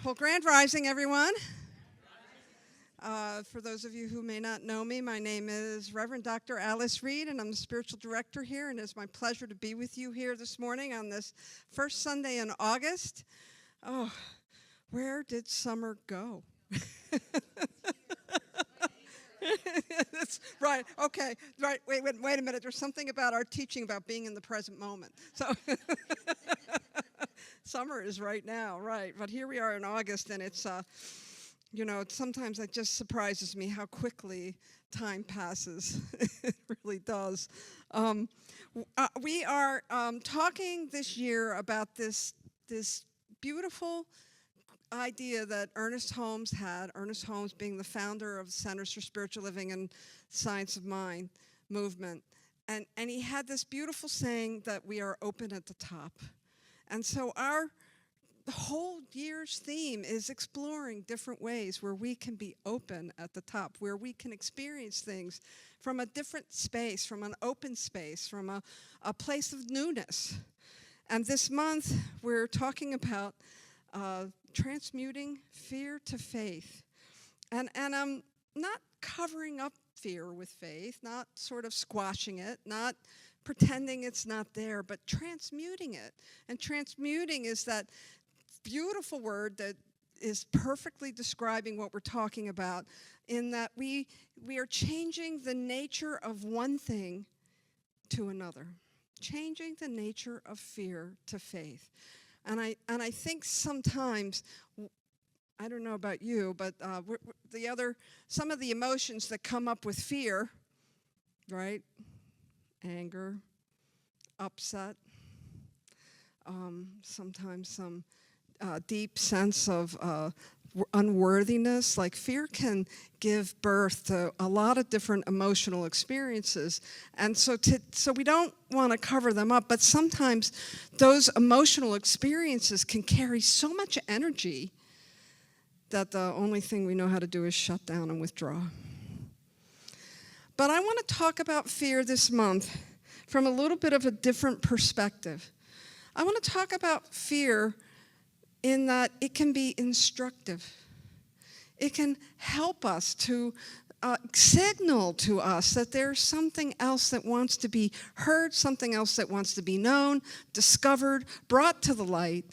Well, Grand Rising, everyone. For those of you who may not know me, my name is Reverend Dr. Alice Reid, and I'm the spiritual director here, and it's my pleasure to be with you here this morning on this first Sunday in August. Oh, where did summer go? That's right. Okay. Right. Wait a minute. There's something about our teaching about being in the present moment. So summer is right now, right? But here we are in August, and it's sometimes it just surprises me how quickly time passes. It really does. We are talking this year about this beautiful idea that Ernest Holmes had, Ernest Holmes being the founder of Centers for Spiritual Living and Science of Mind movement. And he had this beautiful saying that we are open at the top. And so our whole year's theme is exploring different ways where we can be open at the top, where we can experience things from a different space, from an open space, from a place of newness. And this month, we're talking about transmuting fear to faith. And I'm not covering up fear with faith, not sort of squashing it, not pretending it's not there, but transmuting it. And transmuting is that beautiful word that is perfectly describing what we're talking about, in that we are changing the nature of one thing to another, changing the nature of fear to faith. And I think sometimes, I don't know about you, but some of the emotions that come up with fear, right? Anger, upset, sometimes some deep sense of unworthiness. Like fear can give birth to a lot of different emotional experiences, and so we don't want to cover them up, but sometimes those emotional experiences can carry so much energy that the only thing we know how to do is shut down and withdraw. But I want to talk about fear this month from a little bit of a different perspective. I want to talk about fear in that it can be instructive. It can help us to signal to us that there's something else that wants to be heard, something else that wants to be known, discovered, brought to the light.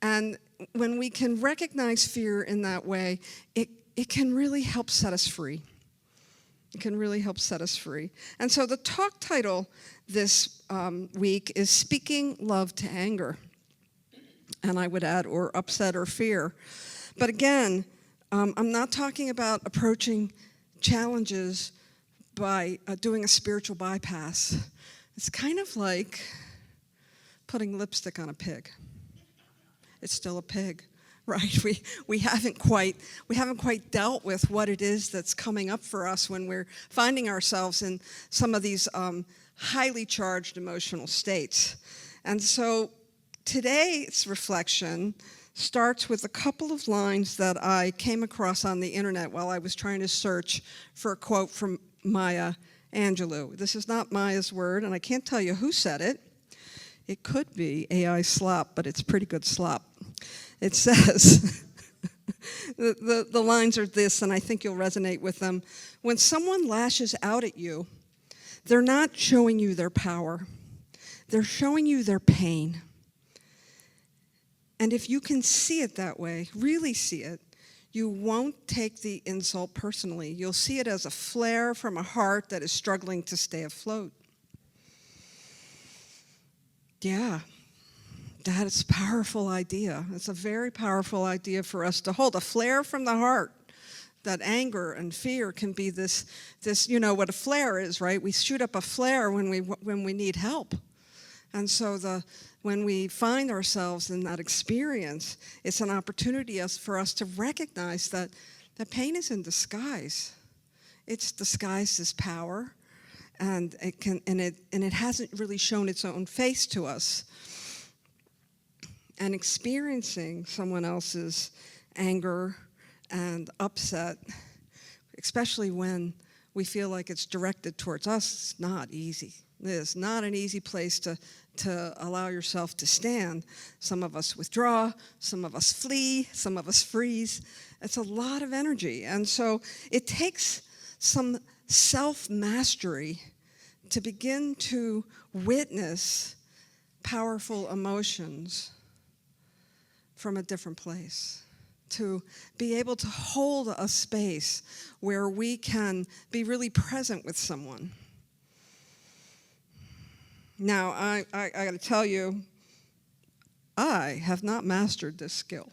And when we can recognize fear in that way, it can really help set us free. It can really help set us free. And so the talk title this week is Speaking Love to Anger. And I would add, or upset or fear. But again, I'm not talking about approaching challenges by doing a spiritual bypass. It's kind of like putting lipstick on a pig. It's still a pig, right? We haven't quite dealt with what it is that's coming up for us when we're finding ourselves in some of these highly charged emotional states. And so today's reflection starts with a couple of lines that I came across on the internet while I was trying to search for a quote from Maya Angelou. This is not Maya's word, and I can't tell you who said it. It could be AI slop, but it's pretty good slop. It says, the lines are this, and I think you'll resonate with them. When someone lashes out at you, they're not showing you their power. They're showing you their pain. And if you can see it that way, really see it, you won't take the insult personally. You'll see it as a flare from a heart that is struggling to stay afloat. Yeah, that is a powerful idea. It's a very powerful idea for us to hold. A flare from the heart. That anger and fear can be this, you know what a flare is, right? We shoot up a flare when we need help. And so when we find ourselves in that experience, it's an opportunity for us to recognize that the pain is in disguise. It's disguised as power, and it hasn't really shown its own face to us. And experiencing someone else's anger and upset, especially when we feel like it's directed towards us, it's not easy. It is not an easy place to allow yourself to stand. Some of us withdraw, some of us flee, some of us freeze. It's a lot of energy. And so it takes some self-mastery to begin to witness powerful emotions from a different place, to be able to hold a space where we can be really present with someone. Now, I got to tell you, I have not mastered this skill.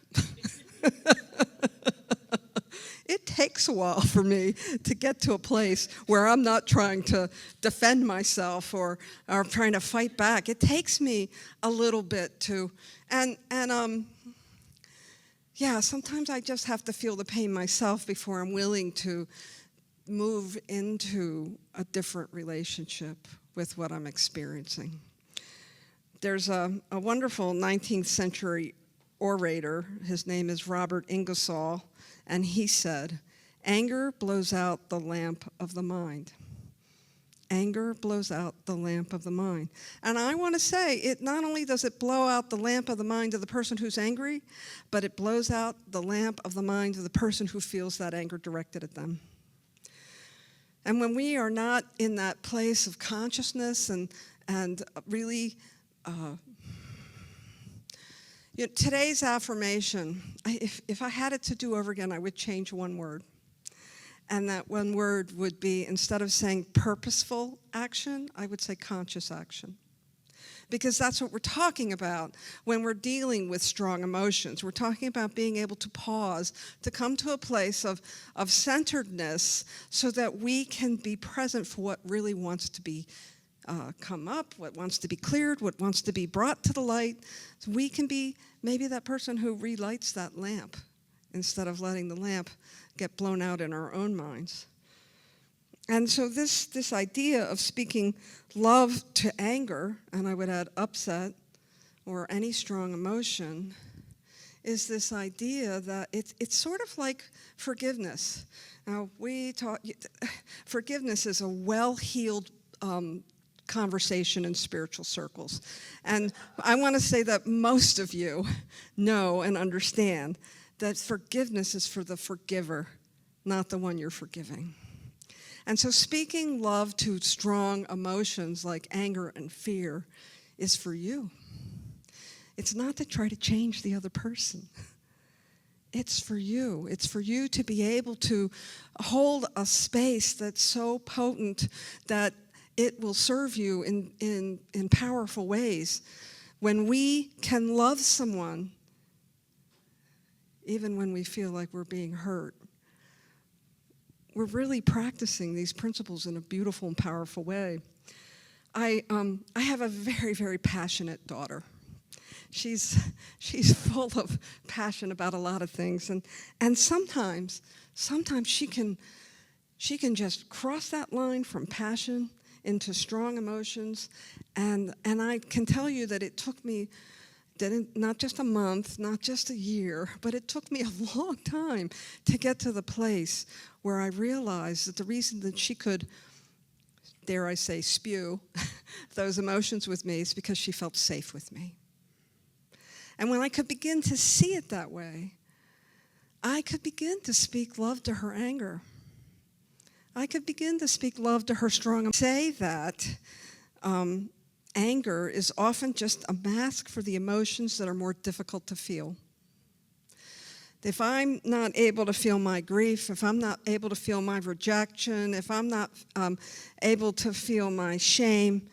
It takes a while for me to get to a place where I'm not trying to defend myself or trying to fight back. It takes me a little bit to, yeah, sometimes I just have to feel the pain myself before I'm willing to move into a different relationship with what I'm experiencing. There's a wonderful 19th century orator. His name is Robert Ingersoll, and he said, "Anger blows out the lamp of the mind." Anger blows out the lamp of the mind. And I want to say, it not only does it blow out the lamp of the mind of the person who's angry, but it blows out the lamp of the mind of the person who feels that anger directed at them. And when we are not in that place of consciousness and really, today's affirmation, if I had it to do over again, I would change one word. And that one word would be, instead of saying purposeful action, I would say conscious action. Because that's what we're talking about when we're dealing with strong emotions. We're talking about being able to pause, to come to a place of centeredness so that we can be present for what really wants to be come up, what wants to be cleared, what wants to be brought to the light. So we can be maybe that person who relights that lamp instead of letting the lamp get blown out in our own minds. And so this idea of speaking love to anger, and I would add upset or any strong emotion, is this idea that it's sort of like forgiveness. Now, forgiveness is a well-heeled conversation in spiritual circles. And I want to say that most of you know and understand that forgiveness is for the forgiver, not the one you're forgiving. And so speaking love to strong emotions like anger and fear is for you. It's not to try to change the other person. It's for you. It's for you to be able to hold a space that's so potent that it will serve you in powerful ways. When we can love someone, even when we feel like we're being hurt, we're really practicing these principles in a beautiful and powerful way. I have a very, very passionate daughter. She's full of passion about a lot of things, and sometimes she can just cross that line from passion into strong emotions, and I can tell you that it took me not just a month, not just a year, but it took me a long time to get to the place where I realized that the reason that she could, dare I say, spew those emotions with me is because she felt safe with me. And when I could begin to see it that way, I could begin to speak love to her anger. I could begin to speak love to her strong. Say that anger is often just a mask for the emotions that are more difficult to feel. If I'm not able to feel my grief, if I'm not able to feel my rejection, if I'm not able to feel my shame,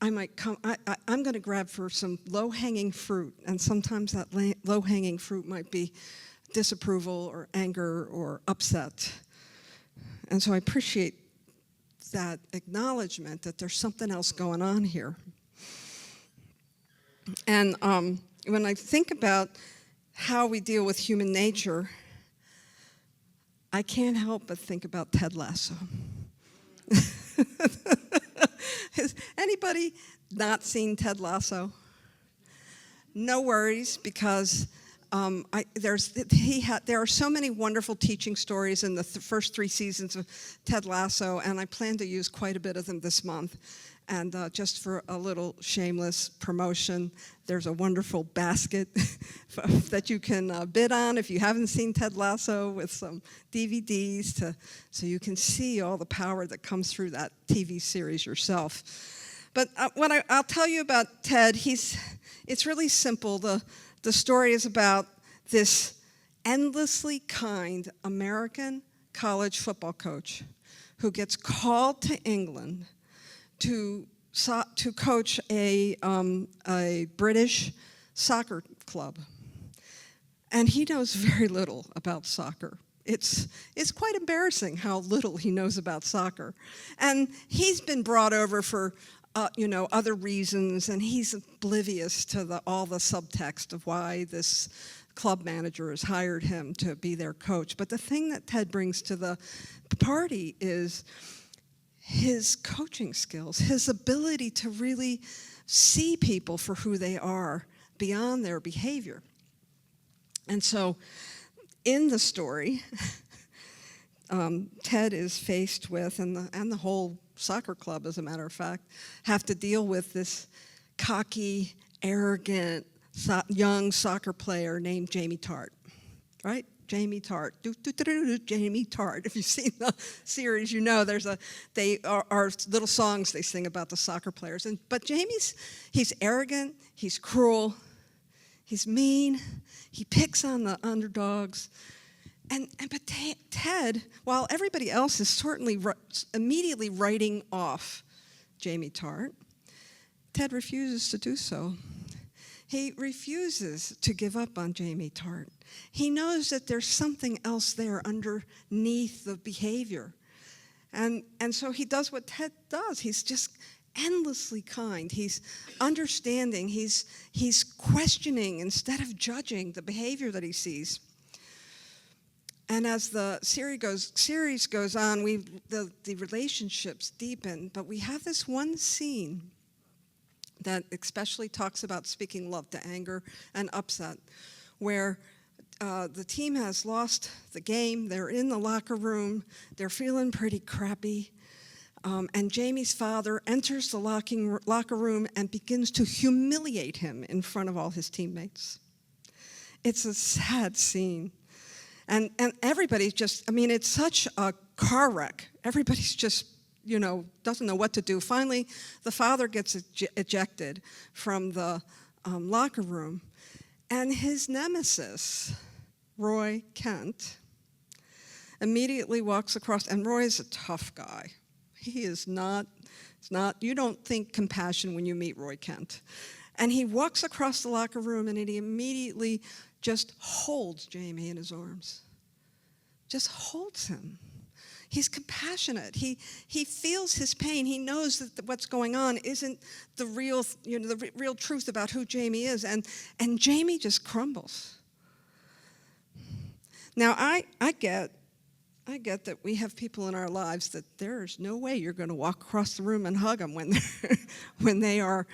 I'm going to grab for some low-hanging fruit, and sometimes that low-hanging fruit might be disapproval or anger or upset. And so I appreciate that acknowledgement that there's something else going on here. And when I think about how we deal with human nature, I can't help but think about Ted Lasso. Has anybody not seen Ted Lasso? No worries, because there are so many wonderful teaching stories in the first 3 seasons of Ted Lasso, and I plan to use quite a bit of them this month. And just for a little shameless promotion, there's a wonderful basket that you can bid on if you haven't seen Ted Lasso, with some DVDs so you can see all the power that comes through that TV series yourself. But what I'll tell you about Ted, it's really simple. The story is about this endlessly kind American college football coach who gets called to England to coach a British soccer club. And he knows very little about soccer. It's quite embarrassing how little he knows about soccer. And he's been brought over for other reasons, and he's oblivious to all the subtext of why this club manager has hired him to be their coach. But the thing that Ted brings to the party is his coaching skills, his ability to really see people for who they are beyond their behavior. And so in the story, Ted is faced with, and the whole soccer club, as a matter of fact, have to deal with this cocky, arrogant, young soccer player named Jamie Tart, right? Jamie Tart, Jamie Tart. If you've seen the series, you know they are little songs they sing about the soccer players. But he's arrogant, he's cruel, he's mean, he picks on the underdogs. But Ted, while everybody else is certainly immediately writing off Jamie Tart, Ted refuses to do so. He refuses to give up on Jamie Tart. He knows that there's something else there underneath the behavior. And so he does what Ted does. He's just endlessly kind. He's understanding. He's questioning instead of judging the behavior that he sees. And as the series goes on, the relationships deepen. But we have this one scene that especially talks about speaking love to anger and upset, where the team has lost the game. They're in the locker room. They're feeling pretty crappy. And Jamie's father enters the locker room and begins to humiliate him in front of all his teammates. It's a sad scene. And everybody's just, it's such a car wreck. Everybody's just, doesn't know what to do. Finally, the father gets ejected from the locker room. And his nemesis, Roy Kent, immediately walks across, and Roy is a tough guy. He is not, you don't think compassion when you meet Roy Kent. And he walks across the locker room, and he immediately just holds Jamie in his arms. Just holds him. He's compassionate. He feels his pain. He knows that what's going on isn't the real truth about who Jamie is, and Jamie just crumbles. Now I get that we have people in our lives that there's no way you're going to walk across the room and hug them when they are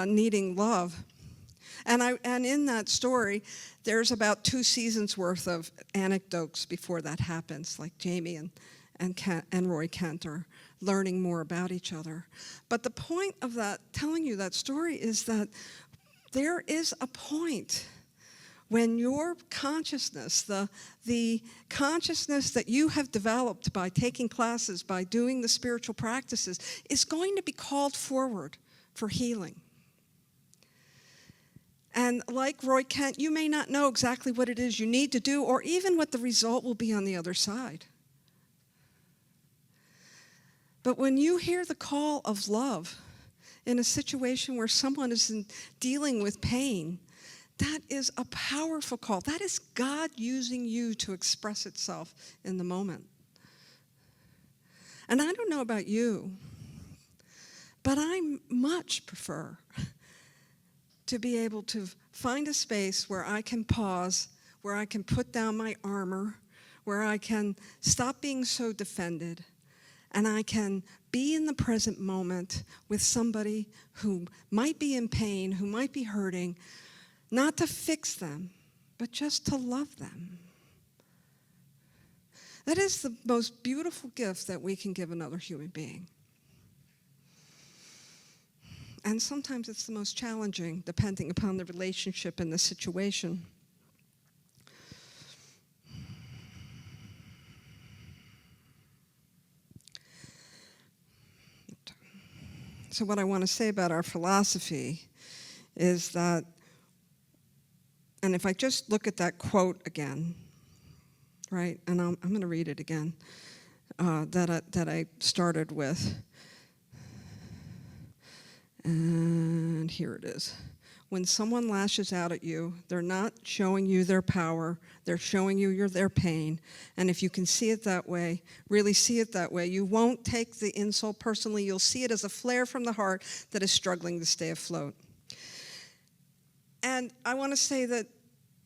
needing love. And in that story, there's about 2 seasons worth of anecdotes before that happens, like Jamie and Roy Kent are learning more about each other. But the point of that, telling you that story, is that there is a point when your consciousness, the consciousness that you have developed by taking classes, by doing the spiritual practices, is going to be called forward for healing. And like Roy Kent, you may not know exactly what it is you need to do, or even what the result will be on the other side. But when you hear the call of love in a situation where someone is dealing with pain, that is a powerful call. That is God using you to express itself in the moment. And I don't know about you, but I much prefer to be able to find a space where I can pause, where I can put down my armor, where I can stop being so defended, and I can be in the present moment with somebody who might be in pain, who might be hurting, not to fix them, but just to love them. That is the most beautiful gift that we can give another human being. And sometimes it's the most challenging, depending upon the relationship and the situation. So what I want to say about our philosophy is that, and if I just look at that quote again, right, and I'm going to read it again, that I started with. And here it is. When someone lashes out at you, they're not showing you their power, they're showing you their pain. And if you can see it that way, really see it that way, you won't take the insult personally. You'll see it as a flare from the heart that is struggling to stay afloat. And I want to say that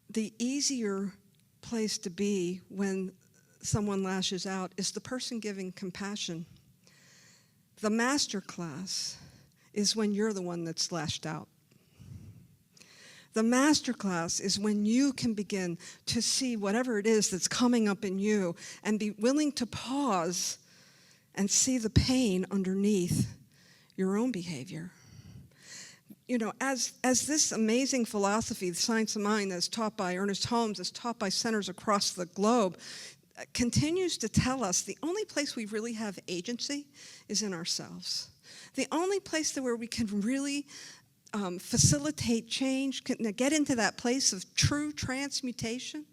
the easier place to be when someone lashes out is the person giving compassion. The master class is when you're the one that's lashed out. The masterclass is when you can begin to see whatever it is that's coming up in you and be willing to pause and see the pain underneath your own behavior. You know, as this amazing philosophy, the science of mind, that's taught by Ernest Holmes, that's taught by centers across the globe, continues to tell us the only place we really have agency is in ourselves. The only place where we can really facilitate change, get into that place of true transmutation,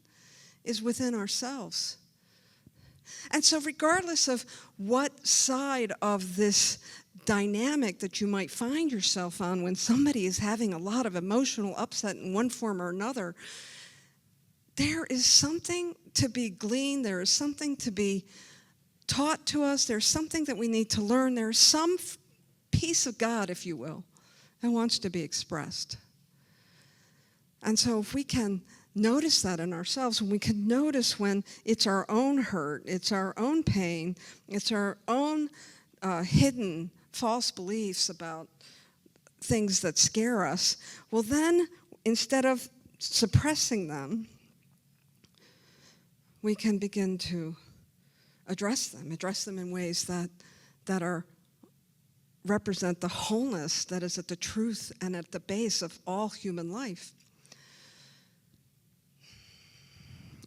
is within ourselves. And so regardless of what side of this dynamic that you might find yourself on when somebody is having a lot of emotional upset in one form or another, there is something to be gleaned, there is something to be taught to us, there's something that we need to learn, there's some piece of God, if you will, that wants to be expressed. And so if we can notice that in ourselves, when we can notice when it's our own hurt, it's our own pain, it's our own hidden false beliefs about things that scare us, well then, instead of suppressing them, we can begin to address them in ways that are represent the wholeness that is at the truth and at the base of all human life.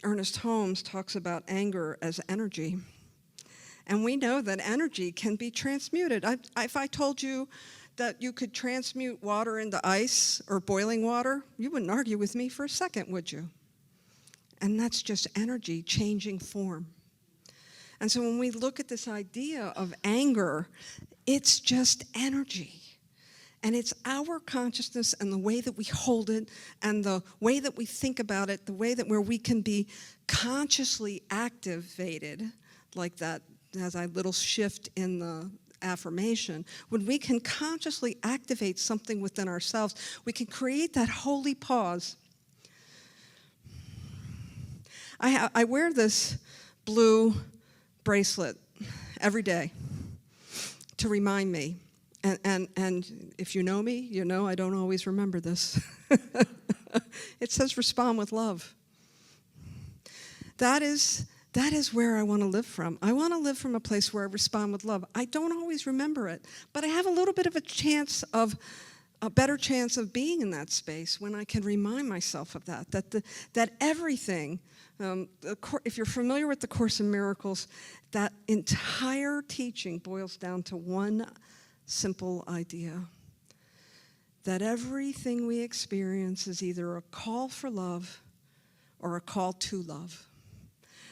Ernest Holmes talks about anger as energy. And we know that energy can be transmuted. If I told you that you could transmute water into ice or boiling water, you wouldn't argue with me for a second, would you? And that's just energy changing form. And so when we look at this idea of anger, it's just energy. And it's our consciousness and the way that we hold it and the way that we think about it, the way that where we can be consciously activated, like that as a little shift in the affirmation. When we can consciously activate something within ourselves, we can create that holy pause. I wear this blue bracelet every day to remind me. And if you know me, you know I don't always remember this. It says respond with love. That is where I want to live from. I want to live from a place where I respond with love. I don't always remember it, but I have a little bit of a better chance of being in that space when I can remind myself of that everything, if you're familiar with the Course in Miracles, that entire teaching boils down to one simple idea, that everything we experience is either a call for love or a call to love.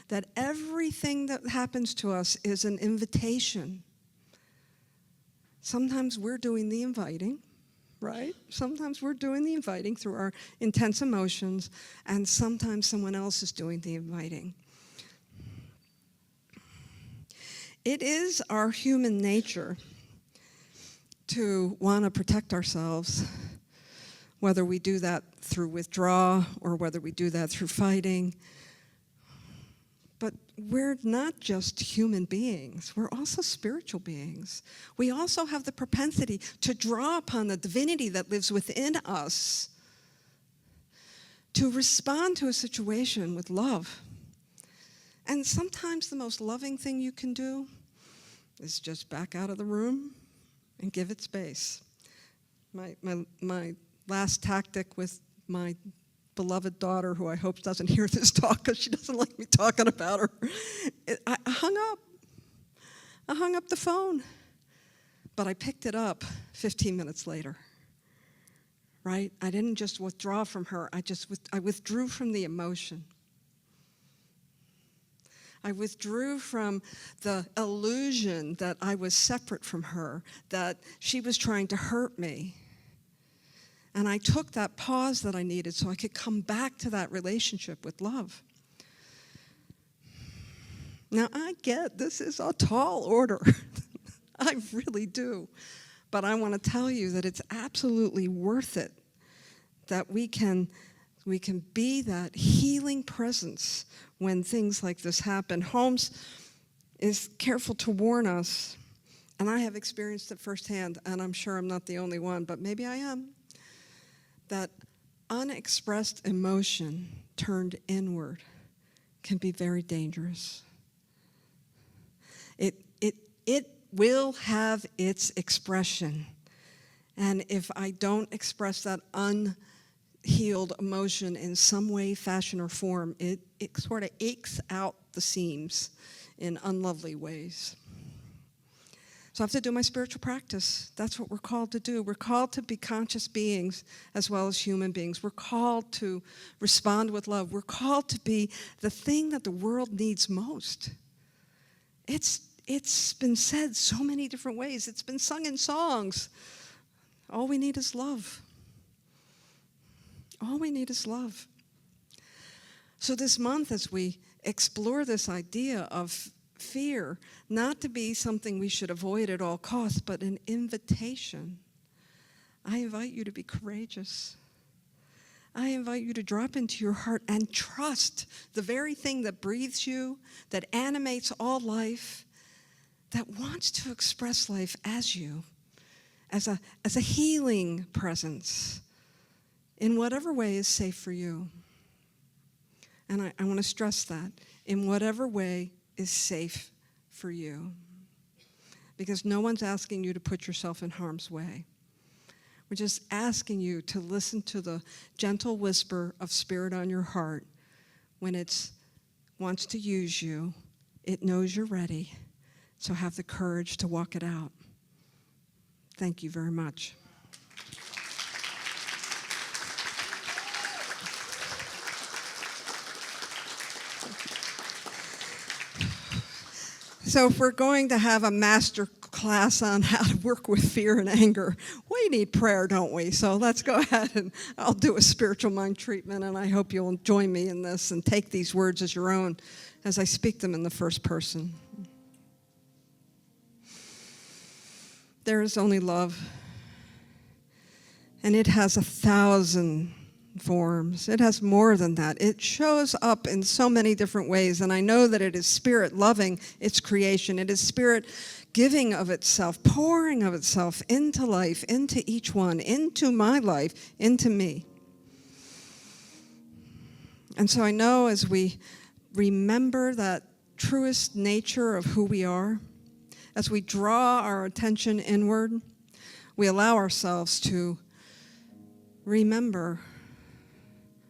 That everything that happens to us is an invitation. Sometimes we're doing the inviting, right? Sometimes we're doing the inviting through our intense emotions, and sometimes someone else is doing the inviting. It is our human nature to want to protect ourselves, whether we do that through withdrawal or whether we do that through fighting. But we're not just human beings, we're also spiritual beings. We also have the propensity to draw upon the divinity that lives within us to respond to a situation with love. And sometimes the most loving thing you can do is just back out of the room and give it space. my last tactic with my beloved daughter, who I hope doesn't hear this talk because she doesn't like me talking about her, I hung up. I hung up the phone. But I picked it up 15 minutes later, right? I didn't just withdraw from her. I withdrew from the emotion. I withdrew from the illusion that I was separate from her, that she was trying to hurt me. And I took that pause that I needed so I could come back to that relationship with love. Now, I get this is a tall order. I really do. But I want to tell you that it's absolutely worth it, that we can be that healing presence when things like this happen. Holmes is careful to warn us, and I have experienced it firsthand, and I'm sure I'm not the only one, but maybe I am, that unexpressed emotion turned inward can be very dangerous. It will have its expression, and if I don't express that unhealed emotion in some way, fashion, or form, it sort of aches out the seams in unlovely ways. So I have to do my spiritual practice. That's what we're called to do. We're called to be conscious beings as well as human beings. We're called to respond with love. We're called to be the thing that the world needs most. It's been said so many different ways. It's been sung in songs. All we need is love. All we need is love. So this month, as we explore this idea of fear, not to be something we should avoid at all costs, but an invitation, I invite you to be courageous. I invite you to drop into your heart and trust the very thing that breathes you, that animates all life, that wants to express life as you, as a healing presence, in whatever way is safe for you. And I want to stress that, in whatever way is safe for you. Because no one's asking you to put yourself in harm's way. We're just asking you to listen to the gentle whisper of spirit on your heart when it wants to use you. It knows you're ready. So have the courage to walk it out. Thank you very much. So if we're going to have a master class on how to work with fear and anger, we need prayer, don't we? So let's go ahead and I'll do a spiritual mind treatment, and I hope you'll join me in this and take these words as your own as I speak them in the first person. There is only love, and it has 1,000 forms. It has more than that. It shows up in so many different ways, and I know that it is spirit loving its creation. It is spirit giving of itself, pouring of itself into life, into each one, into my life, into me. And so I know as we remember that truest nature of who we are, as we draw our attention inward, we allow ourselves to remember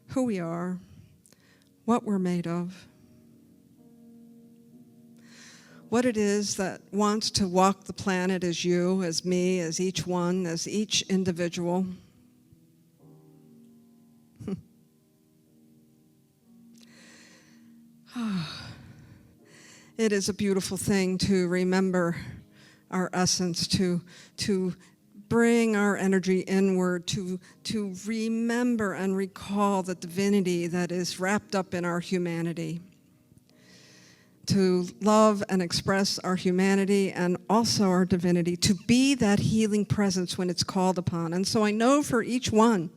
who we are, what we're made of, what it is that wants to walk the planet as you, as me, as each one, as each individual. It is a beautiful thing to remember our essence, to bring our energy inward, to remember and recall the divinity that is wrapped up in our humanity, to love and express our humanity and also our divinity, to be that healing presence when it's called upon. And so I know for each one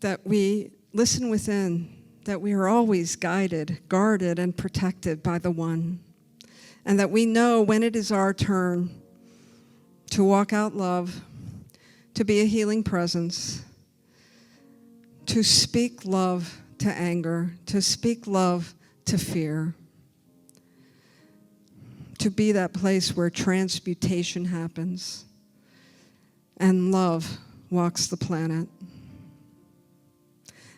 that we listen within, that we are always guided, guarded, and protected by the One, and that we know when it is our turn to walk out love, to be a healing presence, to speak love to anger, to speak love to fear, to be that place where transmutation happens, and love walks the planet.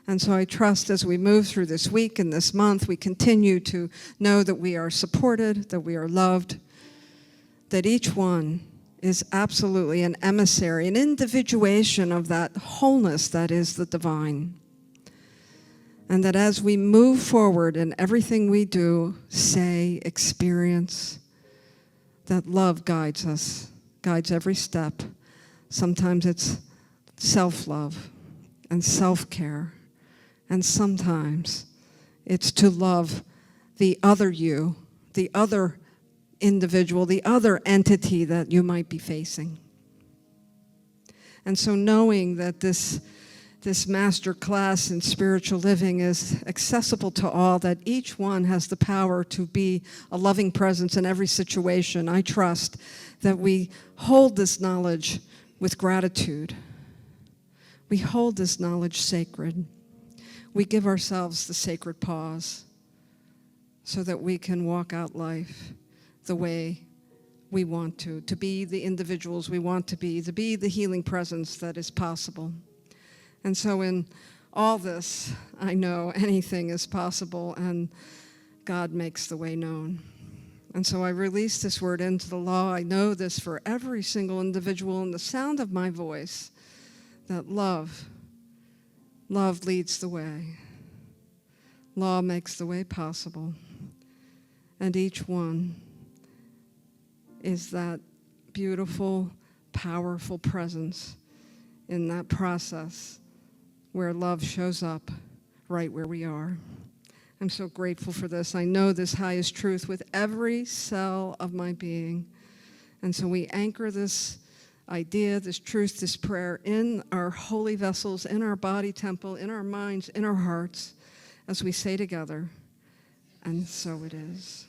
And so I trust as we move through this week and this month, we continue to know that we are supported, that we are loved, that each one is absolutely an emissary, an individuation of that wholeness that is the divine. And that as we move forward in everything we do, say, experience, that love guides us, guides every step. Sometimes it's self-love and self-care. And sometimes it's to love the other you, the other individual, the other entity that you might be facing. And so knowing that this master class in spiritual living is accessible to all, that each one has the power to be a loving presence in every situation, I trust that we hold this knowledge with gratitude. We hold this knowledge sacred. We give ourselves the sacred pause so that we can walk out life the way we want to be the individuals we want to be the healing presence that is possible. And so in all this, I know anything is possible, and God makes the way known. And so I release this word into the law. I know this for every single individual in the sound of my voice, that love leads the way. Law makes the way possible. And each one is that beautiful, powerful presence in that process where love shows up right where we are. I'm so grateful for this. I know this highest truth with every cell of my being. And so we anchor this idea, this truth, this prayer in our holy vessels, in our body temple, in our minds, in our hearts, as we say together, and so it is.